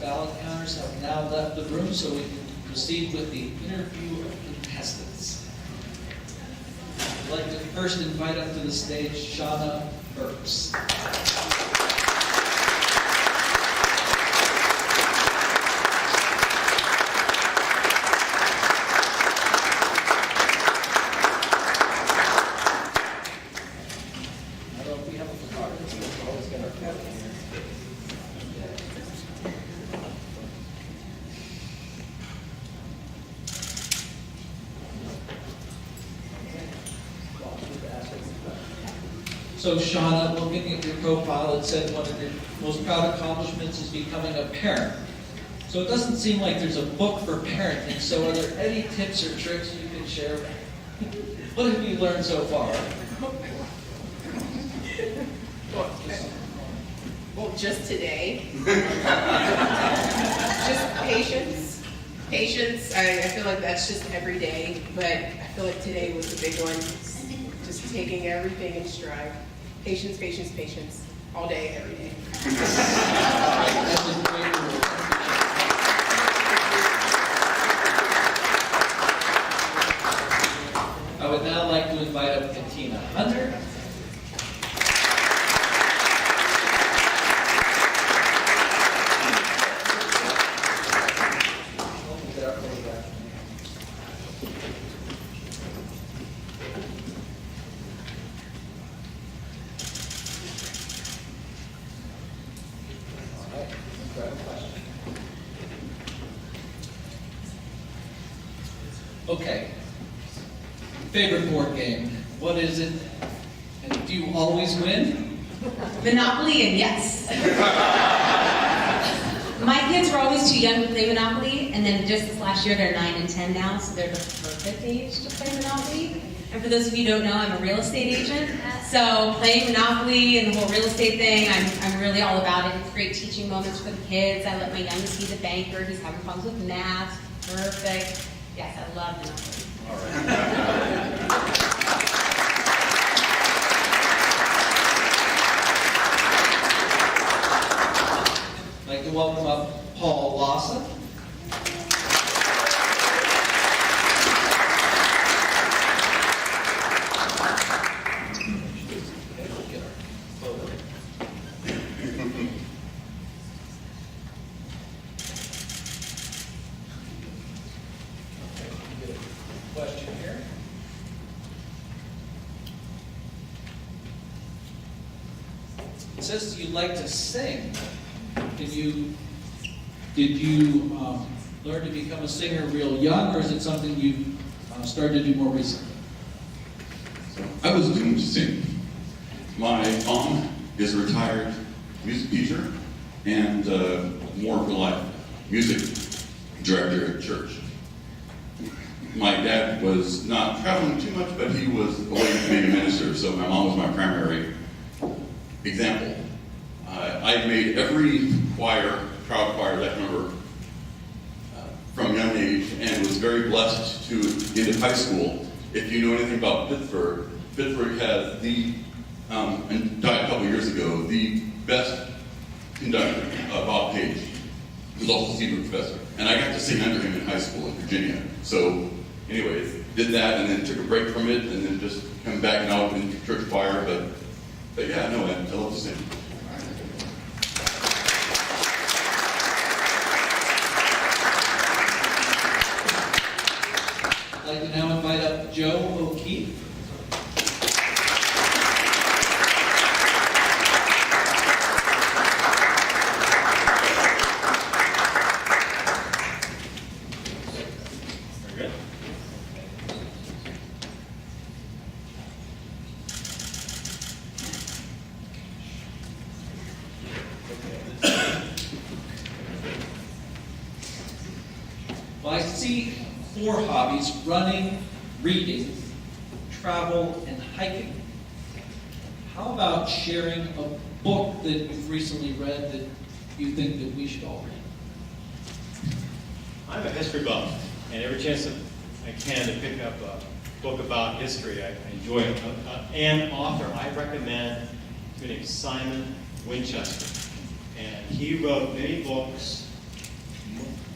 ballot counters have now left the room, so we can proceed with the interview of contestants. I'd like to first invite up to the stage Shauna Burks. So Shauna, looking at your profile, it said one of your most proud accomplishments is becoming a parent. So it doesn't seem like there's a book for parenting, so are there any tips or tricks you can share? What have you learned so far? Well, just today. Just patience. Patience, I feel like that's just every day, but I feel like today was a big one. Just taking everything in stride. Patience, patience, patience. All day, every day. I would now like to invite up Katina Hunter. Okay. Favorite board game? What is it? And do you always win? Monopoly, and yes. My kids were always too young to play Monopoly, and then just this last year they're 9 and 10 now, so they're the perfect age to play Monopoly. And for those of you who don't know, I'm a real estate agent, so playing Monopoly and the whole real estate thing, I'm really all about it. It's great teaching moments for the kids. I let my youngest, he's a banker, he's having problems with math. Perfect. Yes, I love Monopoly. All right. I'd like to welcome up Paul Lawson. Question here. It says you like to sing. Did you learn to become a singer real young, or is it something you started to do more recently? I was doing to sing. My mom is a retired music teacher and more real life music director at church. My dad was not traveling too much, but he was away from being a minister, so my mom was my primary example. I made every choir, crowd choir that I can remember from a young age, and was very blessed to get into high school. If you know anything about Pittsburgh, Pittsburgh has and died a couple of years ago, the best conductor, Bob Page, who's also a Seabrook professor. And I got to sing under him in high school in Virginia. So, anyways, did that and then took a break from it, and then just come back now in church choir. But yeah, no, I love to sing. I'd like to now invite up Joe O'Keefe. Very good. Well, I see 4 hobbies: running, reading, travel, and hiking. How about sharing a book that you've recently read that you think that we should all read? I'm a history buff, and every chance that I can to pick up a book about history, I enjoy it. An author I recommend is named Simon Winchester, and he wrote many books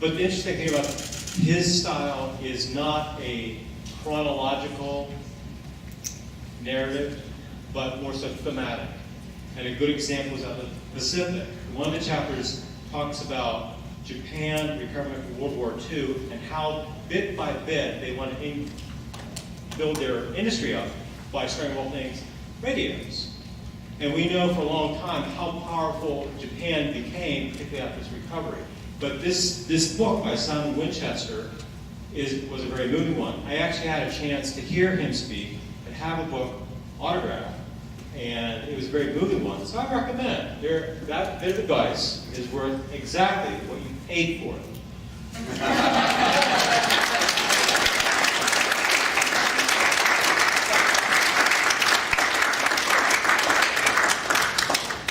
But the interesting thing about his style is not a chronological narrative, but more so thematic. And a good example is out of the Pacific. One of the chapters talks about Japan recovering from World War II and how bit by bit they want to build their industry up by starting all things radios. And we know for a long time how powerful Japan became, particularly after its recovery. But this book by Simon Winchester was a very moving one. I actually had a chance to hear him speak and have a book autographed. And it was a very moving one, so I recommend it. That bit of advice is worth exactly what you paid for it.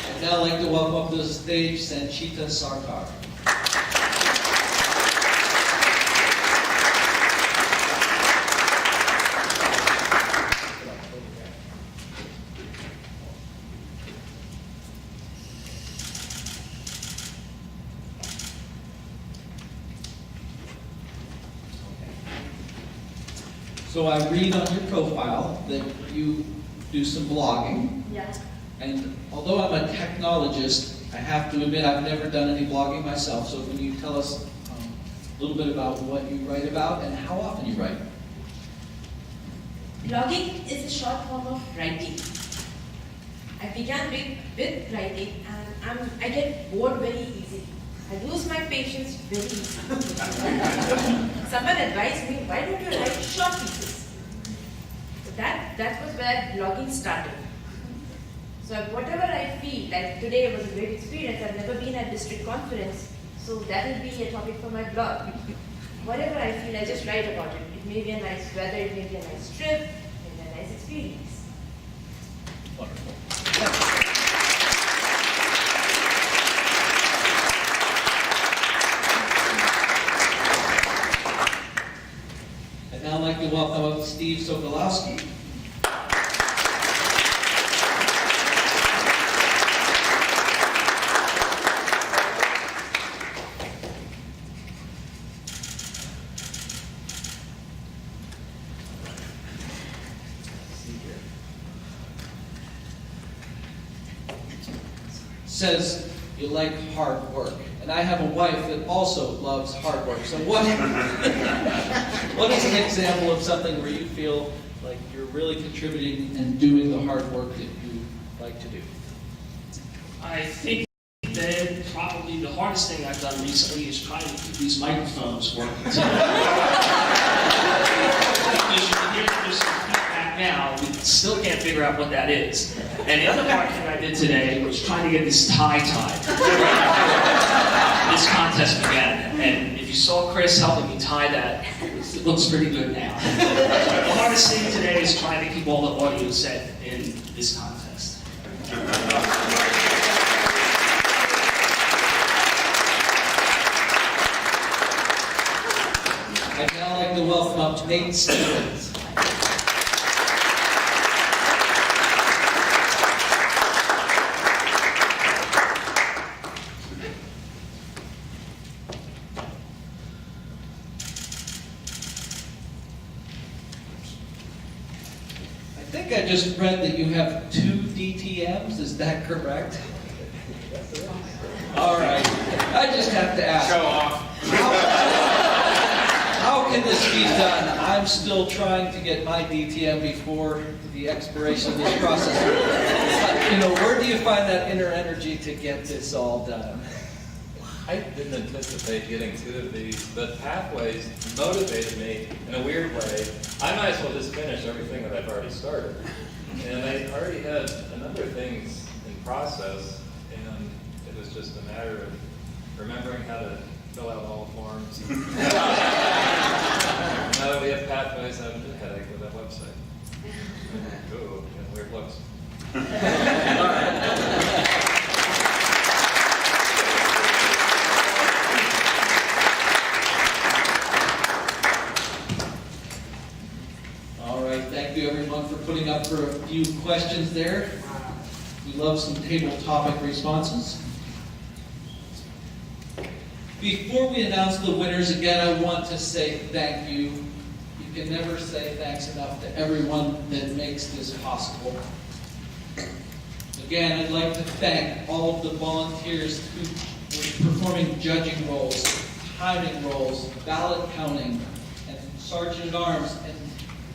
I'd now like to welcome up to the stage Sanchita Sarkar. So I read on your profile that you do some blogging. Yeah. And although I'm a technologist, I have to admit I've never done any blogging myself. So can you tell us a little bit about what you write about and how often you write? Blogging is a short form of writing. I began with writing and I get bored very easily. I lose my patience very easily. Someone advised me, why don't you write short pieces? So that was where blogging started. So whatever I feel, like today was a great experience, I've never been at district conference, so that will be a topic for my blog. Whatever I feel, I just write about it. It may be a nice weather, it may be a nice trip, it may be a nice experience. Wonderful. I'd now like to welcome up Steve Sokolowski. Says you like hard work. And I have a wife that also loves hard work. So what is an example of something where you feel like you're really contributing and doing the hard work that you like to do? I think that probably the hardest thing I've done recently is trying to keep these microphones working. Because you can hear there's some feedback now, we still can't figure out what that is. And the other part that I did today was trying to get this tie tied. This contest began, and if you saw Chris helping me tie that, it looks pretty good now. The hardest thing today is trying to keep all the audio set in this contest. I'd now like to welcome up Nate Stevens. I think I just read that you have 2 DTMs, is that correct? All right, I just have to ask. Show off. How can this be done? I'm still trying to get my DTM before the expiration of this process. Where do you find that inner energy to get this all done? I didn't anticipate getting 2 of these, but pathways motivated me in a weird way. I might as well just finish everything that I've already started. And I already had a number of things in process, and it was just a matter of remembering how to fill out all the forms. Now that we have pathways, I have a headache with that website. Ooh, and weird looks. All right, thank you everyone for putting up for a few questions there. We love some table topic responses. Before we announce the winners, again, I want to say thank you. You can never say thanks enough to everyone that makes this possible. Again, I'd like to thank all of the volunteers who were performing judging roles, timing roles, ballot counting, and sergeant-at-arms, and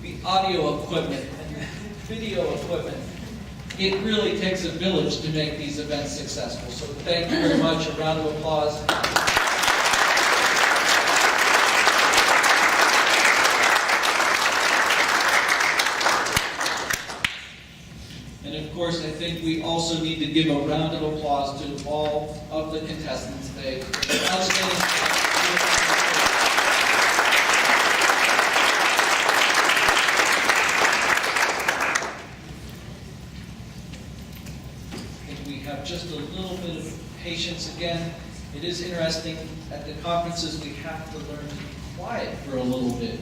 the audio equipment, and the video equipment. It really takes a village to make these events successful. So thank you very much. A round of applause. And of course, I think we also need to give a round of applause to all of the contestants. They did outstanding. I think we have just a little bit of patience again. It is interesting, at the conferences we have to learn to be quiet for a little bit.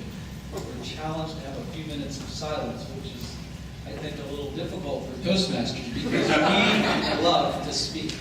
We're challenged to have a few minutes of silence, which is, I think, a little difficult for Toastmasters because we love to speak.